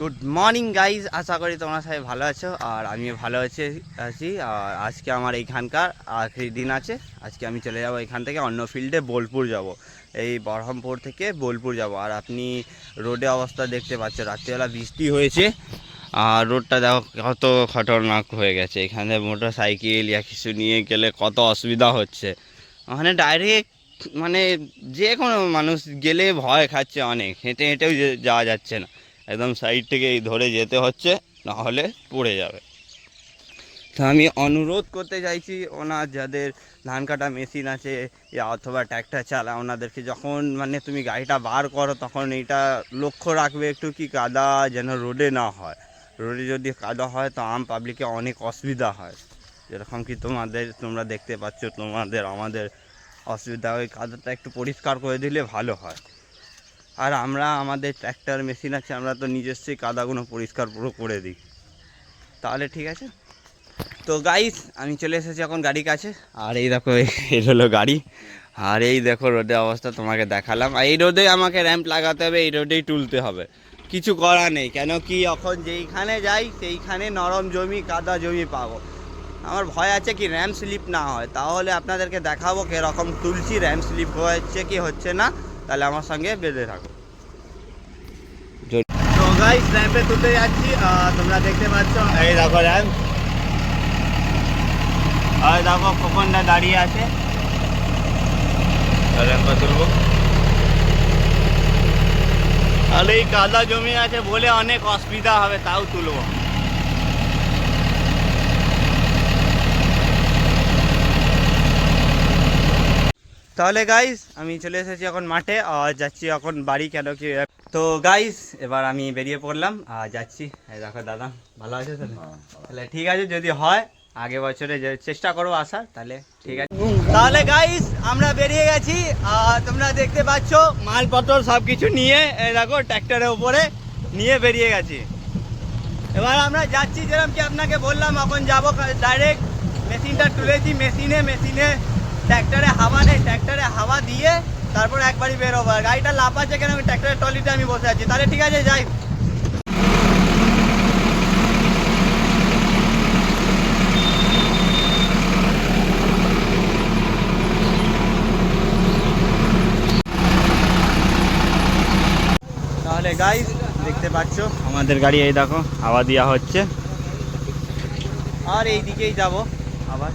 Good morning guys, আশা করি তোমরা সবাই ভালো আছো আর আমিও ভালো আছি। আর আজকে আমার এইখানকার আখেরি দিন আছে। আজকে আমি চলে যাব এখান থেকে অন্য ফিল্ডে বোলপুর যাব, এই বহরমপুর থেকে বোলপুর যাব। আর আপনি রোডে অবস্থা দেখতে পাচ্ছ, রাত্রিবেলা বৃষ্টি হয়েছে আর রোডটা দেখো কত খতরনাক হয়ে গেছে। এখানে মোটর সাইকেল ইয়া কিছু নিয়ে গেলে কত অসুবিধা হচ্ছে। মানে ডাইরেক্ট মানে যে কোনো মানুষ গেলে ভয় খাচ্ছে, অনেক হেঁটে হেঁটেও যাওয়া যাচ্ছে না, একদম সাইড থেকে ধরে যেতে হচ্ছে, নাহলে পড়ে যাবে। তো আমি অনুরোধ করতে চাইছি ওনার যাদের ধান কাটা মেশিন আছে অথবা ট্র্যাক্টর চালা, ওনাদেরকে যখন মানে তুমি গাড়িটা বার করো তখন এইটা লক্ষ্য রাখবে একটু কি কাদা যেন রোডে না হয়। রোডে যদি কাদা হয় তো আম পাবলিকে অনেক অসুবিধা হয়, যেরকম কি তোমরা দেখতে পাচ্ছ, আমাদের অসুবিধা। ওই কাদাটা একটু পরিষ্কার করে দিলে ভালো হয়। আর আমাদের ট্র্যাক্টর মেশিন আছে, আমরা তো নিজস্বই কাদাগুলো পরিষ্কার পুরো করে দিই। তাহলে ঠিক আছে। তো গাইস, আমি চলে এসেছি এখন গাড়ির কাছে। আর এই দেখো এই হলো গাড়ি। আর এই দেখো রোডের অবস্থা তোমাকে দেখালাম। আর এই রোডে আমাকে র্যাম্প লাগাতে হবে, এই রোডেই তুলতে হবে, কিছু করা নেই। কেন কি এখন যেইখানে যাই সেইখানে নরম জমি কাদা জমি পাবো। আমার ভয় আছে কি র্যাম্প স্লিপ না হয়। তাহলে আপনাদেরকে দেখাবো কীরকম তুলছি, র্যাম্প স্লিপ হচ্ছে কি হচ্ছে না, তাহলে আমার সঙ্গে বেঁধে থাকো। তো গাইস, র্যাম্পে তুলতে যাচ্ছি। তোমরা দেখতে পাচ্ছ এই দেখো র্যাম্প, আর দেখো খোকনটা দাঁড়িয়ে আছে, র্যাম্পে তুলবো। আর এই কাদা জমি আছে বলে অনেক অসুবিধা হবে, তাও তুলবো। তাহলে গাইস, আমি চলে এসেছি এখন মাঠে আর যাচ্ছি এখন বাড়ি। কেন কি তো গাইস, এবার আমি বেরিয়ে পড়লাম আর যাচ্ছি। এই দেখো দাদা, ভালো আছে তাহলে ঠিক আছে, যদি হয় আগে বছরে চেষ্টা করবো আসার, তাহলে ঠিক আছে। তাহলে গাইস, আমরা বেরিয়ে গেছি আর তোমরা দেখতে পাচ্ছ মালপত্র সব কিছু নিয়ে এই দেখো ট্র্যাক্টরের উপরে নিয়ে বেরিয়ে গেছি। এবার আমরা যাচ্ছি, যেরকম কি আপনাকে বললাম, এখন যাবো ডাইরেক্ট। মেশিনটা তুলেছি, মেশিনে ট্র্যাক্টরে হাওয়া নেই, ট্র্যাক্টরে হাওয়া দিয়ে তারপর একবারই বেরোবো। গাড়িটা লাফাচ্ছে কেন, আমি ট্র্যাক্টরের ট্রলিতে আমি বসে আছি। তাহলে ঠিক আছে, যাই। তাহলে গাইস, দেখতে পাচ্ছ আমাদের গাড়ি, এই দেখো হাওয়া দেওয়া হচ্ছে। আর এই দিকেই যাব আবার।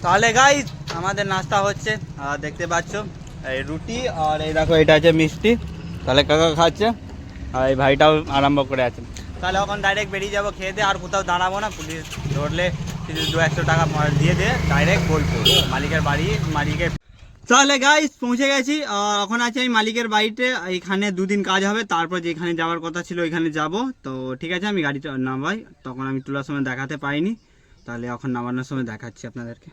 তাহলে গাইস, আমাদের নাস্তা হচ্ছে, আর দেখতে পাচ্ছ এই রুটি আর এই দেখো এটা আছে মিষ্টি। তাহলে কাকা খাচ্ছে আর এই ভাইটাও আরম্ভ করে আছে। তাহলে এখন ডাইরেক্ট বেরিয়ে যাবো খেয়ে দিয়ে, আর কোথাও দাঁড়াবো না। পুলিশ ধরলে 200 টাকা দিয়ে ডাইরেক্ট বোলপুর মালিকের বাড়ি, মালিকের। তাহলে গাইস, পৌঁছে গেছি। আর এখন আছে আমি মালিকের বাড়িতে। এইখানে 2 দিন কাজ হবে, তারপর যেখানে যাওয়ার কথা ছিল ওইখানে যাব। তো ঠিক আছে, আমি গাড়িটা নামাই। তখন আমি তোলার সময় দেখাতে পাইনি, তাহলে এখন নামানোর সময় দেখাচ্ছি আপনাদেরকে।